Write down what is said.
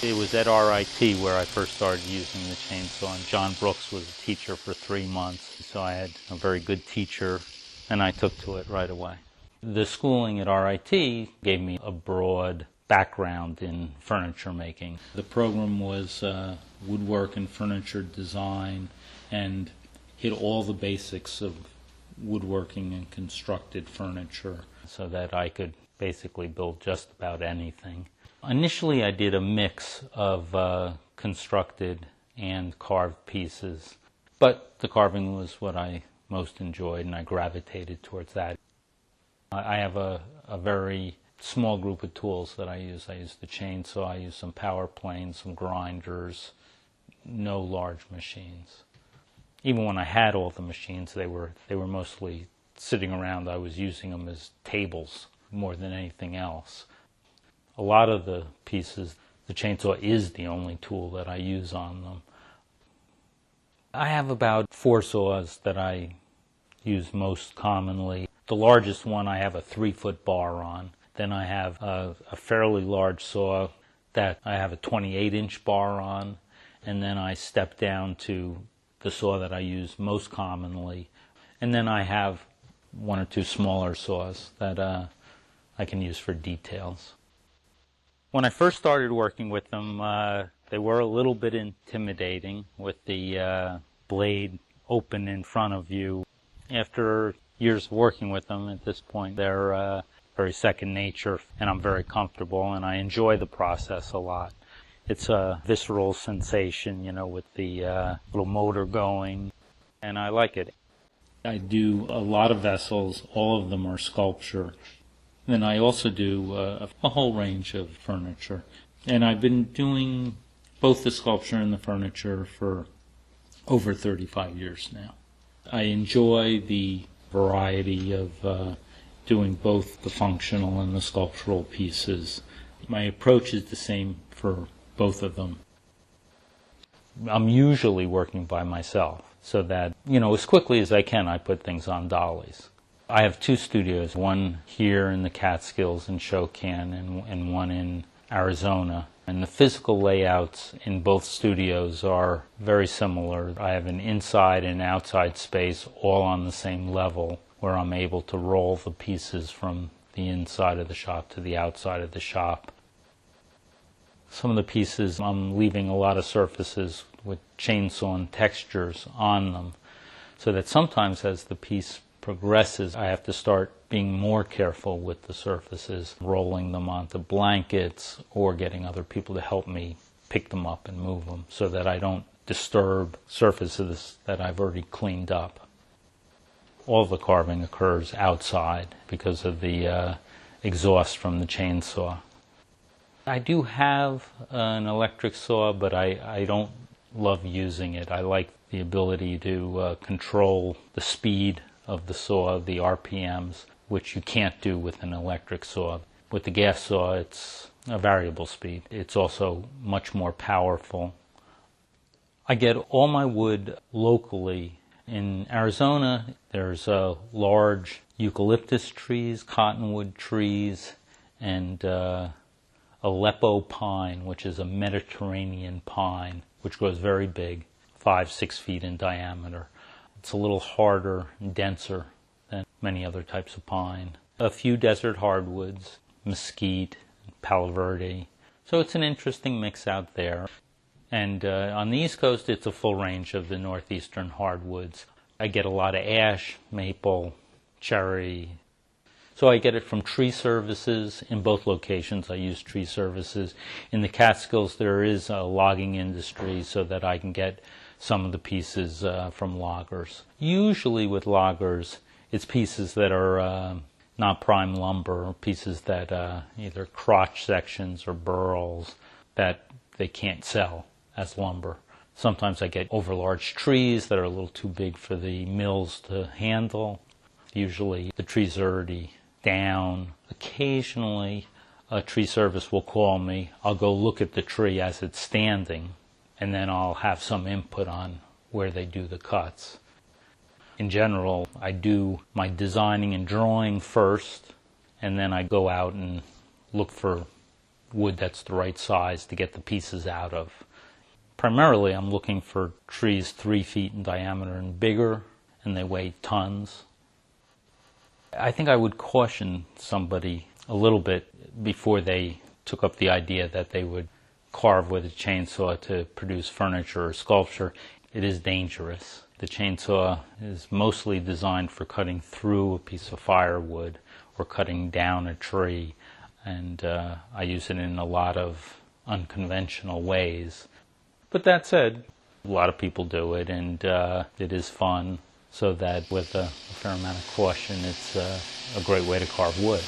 It was at RIT where I first started using the chainsaw, and John Brooks was a teacher for 3 months, so I had a very good teacher, and I took to it right away. The schooling at RIT gave me a broad background in furniture making. The program was woodwork and furniture design, and hit all the basics of woodworking and constructed furniture so that I could basically build just about anything. Initially I did a mix of constructed and carved pieces, but the carving was what I most enjoyed and I gravitated towards that. I have a very small group of tools that I use. I use the chainsaw, I use some power planes, some grinders, no large machines. Even when I had all the machines, they were mostly sitting around. I was using them as tables more than anything else. A lot of the pieces, the chainsaw is the only tool that I use on them. I have about 4 saws that I use most commonly. The largest one I have a 3-foot bar on. Then I have a fairly large saw that I have a 28-inch bar on. And then I step down to the saw that I use most commonly. And then I have 1 or 2 smaller saws that I can use for details. When I first started working with them, they were a little bit intimidating with the blade open in front of you. After years of working with them at this point, they're very second nature, and I'm very comfortable, and I enjoy the process a lot. It's a visceral sensation, you know, with the little motor going, and I like it. I do a lot of vessels. All of them are sculpture. Then I also do a whole range of furniture. And I've been doing both the sculpture and the furniture for over 35 years now. I enjoy the variety of doing both the functional and the sculptural pieces. My approach is the same for both of them. I'm usually working by myself, so that, you know, as quickly as I can, I put things on dollies. I have 2 studios, one here in the Catskills in Shokan and one in Arizona. And the physical layouts in both studios are very similar. I have an inside and outside space all on the same level, where I'm able to roll the pieces from the inside of the shop to the outside of the shop. Some of the pieces I'm leaving a lot of surfaces with chainsaw and textures on them, so that sometimes as the piece progresses, I have to start being more careful with the surfaces, rolling them onto blankets or getting other people to help me pick them up and move them so that I don't disturb surfaces that I've already cleaned up. All the carving occurs outside because of the exhaust from the chainsaw. I do have an electric saw, but I don't love using it. I like the ability to control the speed of the saw, the RPMs, which you can't do with an electric saw. With the gas saw, it's a variable speed. It's also much more powerful. I get all my wood locally. In Arizona, there's large eucalyptus trees, cottonwood trees, and Aleppo pine, which is a Mediterranean pine, which grows very big, 5-6 feet in diameter. It's a little harder and denser than many other types of pine. A few desert hardwoods, mesquite, palo verde. So it's an interesting mix out there. And on the East Coast, it's a full range of the northeastern hardwoods. I get a lot of ash, maple, cherry. So I get it from tree services. In both locations, I use tree services. In the Catskills, there is a logging industry, so that I can get some of the pieces from loggers. Usually with loggers, it's pieces that are not prime lumber, pieces that either crotch sections or burls that they can't sell as lumber. Sometimes I get overlarge trees that are a little too big for the mills to handle. Usually the trees are already down. Occasionally a tree service will call me. I'll go look at the tree as it's standing, and then I'll have some input on where they do the cuts. In general, I do my designing and drawing first, and then I go out and look for wood that's the right size to get the pieces out of. Primarily, I'm looking for trees 3 feet in diameter and bigger, and they weigh tons. I think I would caution somebody a little bit before they took up the idea that they would carve with a chainsaw to produce furniture or sculpture. It is dangerous. The chainsaw is mostly designed for cutting through a piece of firewood or cutting down a tree, and I use it in a lot of unconventional ways. But that said, a lot of people do it, and it is fun, so that with a fair amount of caution, it's a great way to carve wood.